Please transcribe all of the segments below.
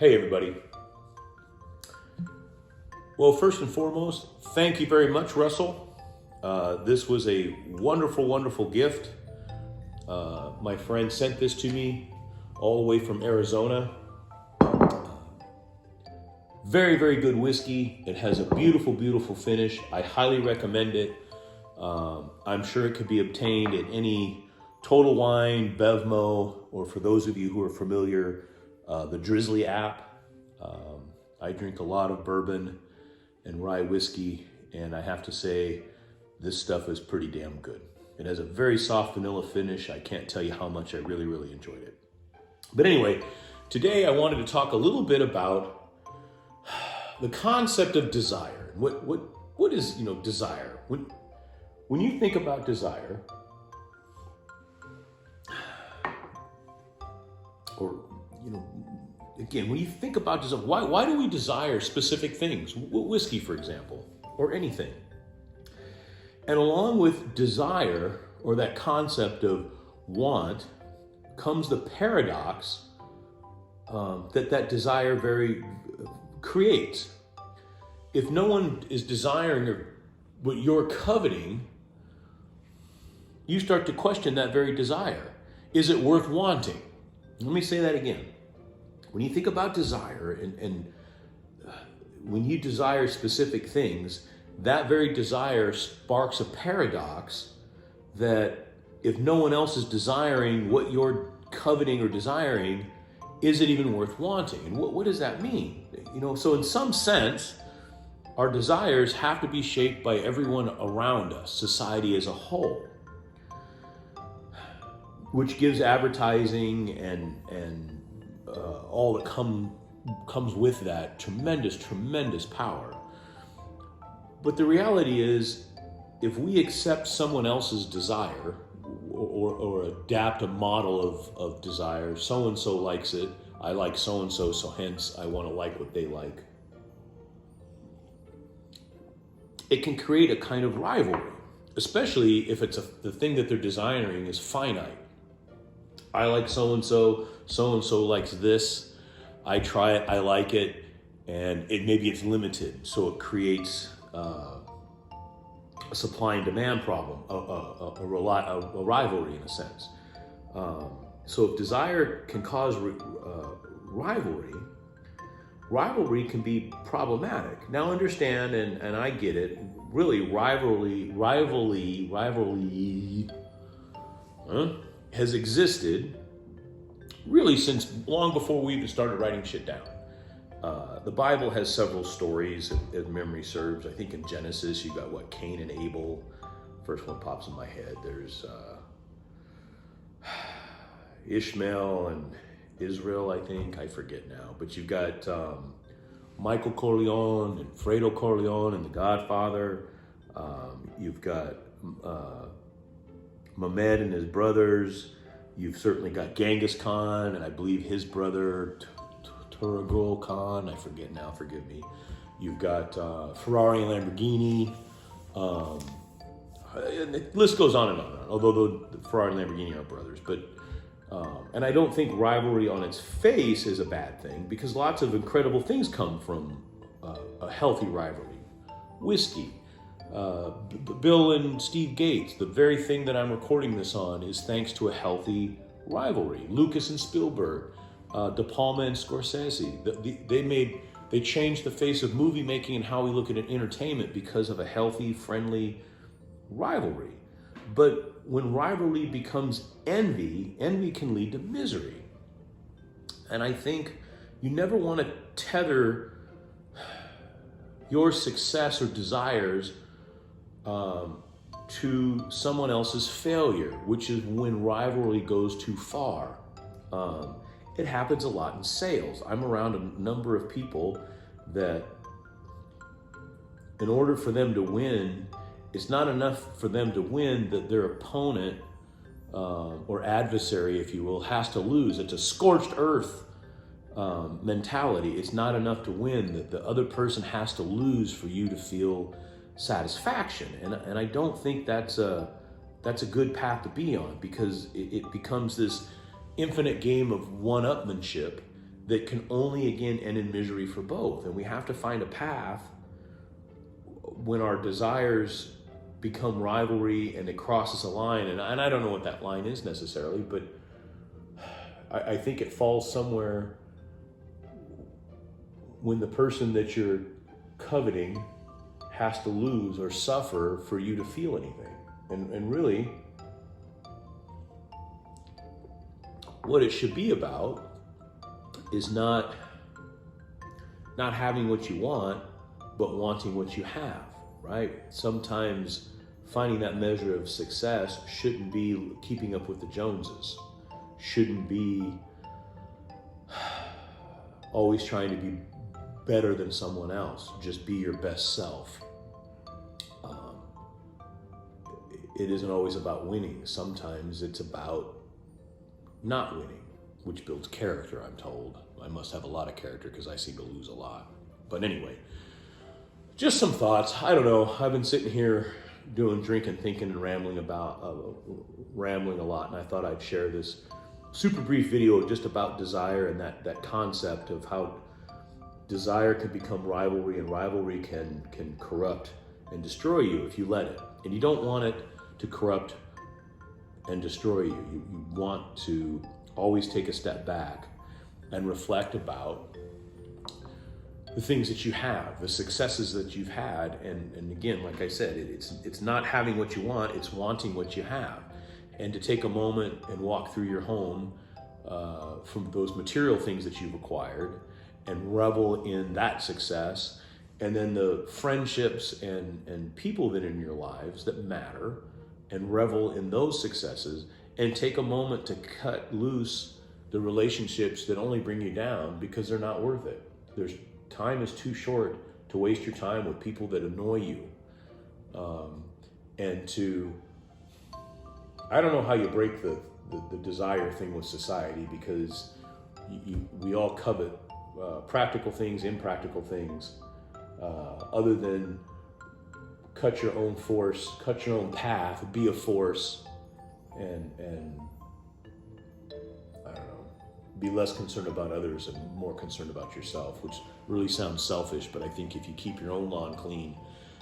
Hey everybody. Well, first and foremost, thank you very much, Russell. This was a wonderful, wonderful gift. My friend sent this to me all the way from Arizona. Very, very good whiskey. It has a beautiful, beautiful finish. I highly recommend it. I'm sure it could be obtained at any Total Wine, Bevmo, or for those of you who are familiar, the Drizzly app. I drink a lot of bourbon and rye whiskey, and I have to say, this stuff is pretty damn good. It has a very soft vanilla finish. I can't tell you how much I really, really enjoyed it. But anyway, today I wanted to talk a little bit about the concept of desire. What is, desire? When you think about desire, or, again, when you think about desire, why do we desire specific things? Whiskey, for example, or anything. And along with desire, or that concept of want, comes the paradox that desire creates. If no one is desiring what you're coveting, you start to question that very desire. Is it worth wanting? Let me say that again. When you think about desire and when you desire specific things, that very desire sparks a paradox that if no one else is desiring what you're coveting or desiring, is it even worth wanting? And what does that mean? So in some sense, our desires have to be shaped by everyone around us, society as a whole, which gives advertising and all that comes with that tremendous power. But the reality is, if we accept someone else's desire or adapt a model of desire, so-and-so likes it, I like so-and-so, so hence I want to like what they like, it can create a kind of rivalry, especially if it's the thing that they're desiring is finite. I like so-and-so, so-and-so likes this, I try it, I like it, and maybe it's limited, so it creates a supply and demand problem, a rivalry in a sense. So if desire can cause rivalry can be problematic. Now understand, and I get it, really rivalry has existed really since long before we even started writing shit down. The Bible has several stories, if memory serves. I think in Genesis, you got Cain and Abel. First one pops in my head. There's Ishmael and Israel, I think. I forget now. But you've got Michael Corleone and Fredo Corleone and The Godfather. You've got Mehmed and his brothers. You've certainly got Genghis Khan and I believe his brother Turagul Khan. I forget now, forgive me. You've got Ferrari and Lamborghini. And the list goes on and on, although the Ferrari and Lamborghini are brothers. But and I don't think rivalry on its face is a bad thing, because lots of incredible things come from a healthy rivalry. Whiskey. Bill and Steve Gates, the very thing that I'm recording this on is thanks to a healthy rivalry. Lucas and Spielberg, De Palma and Scorsese, they changed the face of movie making and how we look at entertainment because of a healthy, friendly rivalry. But when rivalry becomes envy can lead to misery. And I think you never want to tether your success or desires to someone else's failure, which is when rivalry goes too far. It happens a lot in sales. I'm around a number of people that in order for them to win, it's not enough for them to win that their opponent or adversary, if you will, has to lose. It's a scorched earth mentality. It's not enough to win, that the other person has to lose for you to feel satisfaction. And I don't think that's a good path to be on, because it becomes this infinite game of one-upmanship that can only, again, end in misery for both. And we have to find a path when our desires become rivalry and it crosses a line. And I don't know what that line is necessarily, but I think it falls somewhere when the person that you're coveting has to lose or suffer for you to feel anything. And really, what it should be about is not having what you want, but wanting what you have, right? Sometimes finding that measure of success shouldn't be keeping up with the Joneses, shouldn't be always trying to be better than someone else. Just be your best self. It isn't always about winning. Sometimes it's about not winning, which builds character, I'm told. I must have a lot of character because I seem to lose a lot. But anyway, just some thoughts. I don't know. I've been sitting here drinking, thinking, and rambling a lot, and I thought I'd share this super brief video just about desire and that concept of how desire can become rivalry, and rivalry can corrupt and destroy you if you let it. And you don't want it to corrupt and destroy you. You want to always take a step back and reflect about the things that you have, the successes that you've had. And again, like I said, it's not having what you want, it's wanting what you have. And to take a moment and walk through your home from those material things that you've acquired and revel in that success, and then the friendships and people that are in your lives that matter, and revel in those successes, and take a moment to cut loose the relationships that only bring you down because they're not worth it. Time is too short to waste your time with people that annoy you. And I don't know how you break the desire thing with society, because we all covet practical things, impractical things, other than cut your own force, cut your own path, be a force, and I don't know, be less concerned about others and more concerned about yourself, which really sounds selfish, but I think if you keep your own lawn clean,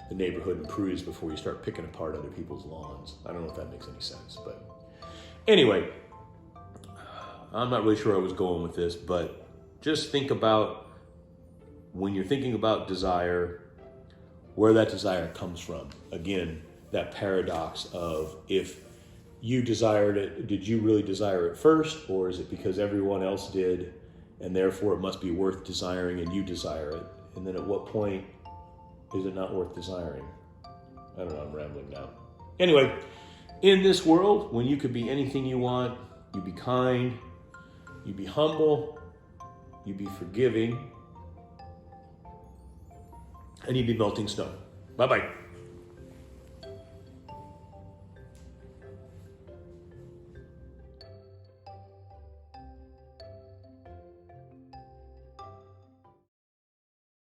the neighborhood improves before you start picking apart other people's lawns. I don't know if that makes any sense, but anyway, I'm not really sure where I was going with this, but just think about, when you're thinking about desire, where that desire comes from. Again, that paradox of, if you desired it, did you really desire it first, or is it because everyone else did and therefore it must be worth desiring and you desire it? And then at what point is it not worth desiring? I don't know, I'm rambling now. Anyway, in this world, when you could be anything you want, you be kind, you be humble, you be forgiving, and you be melting snow. Bye-bye.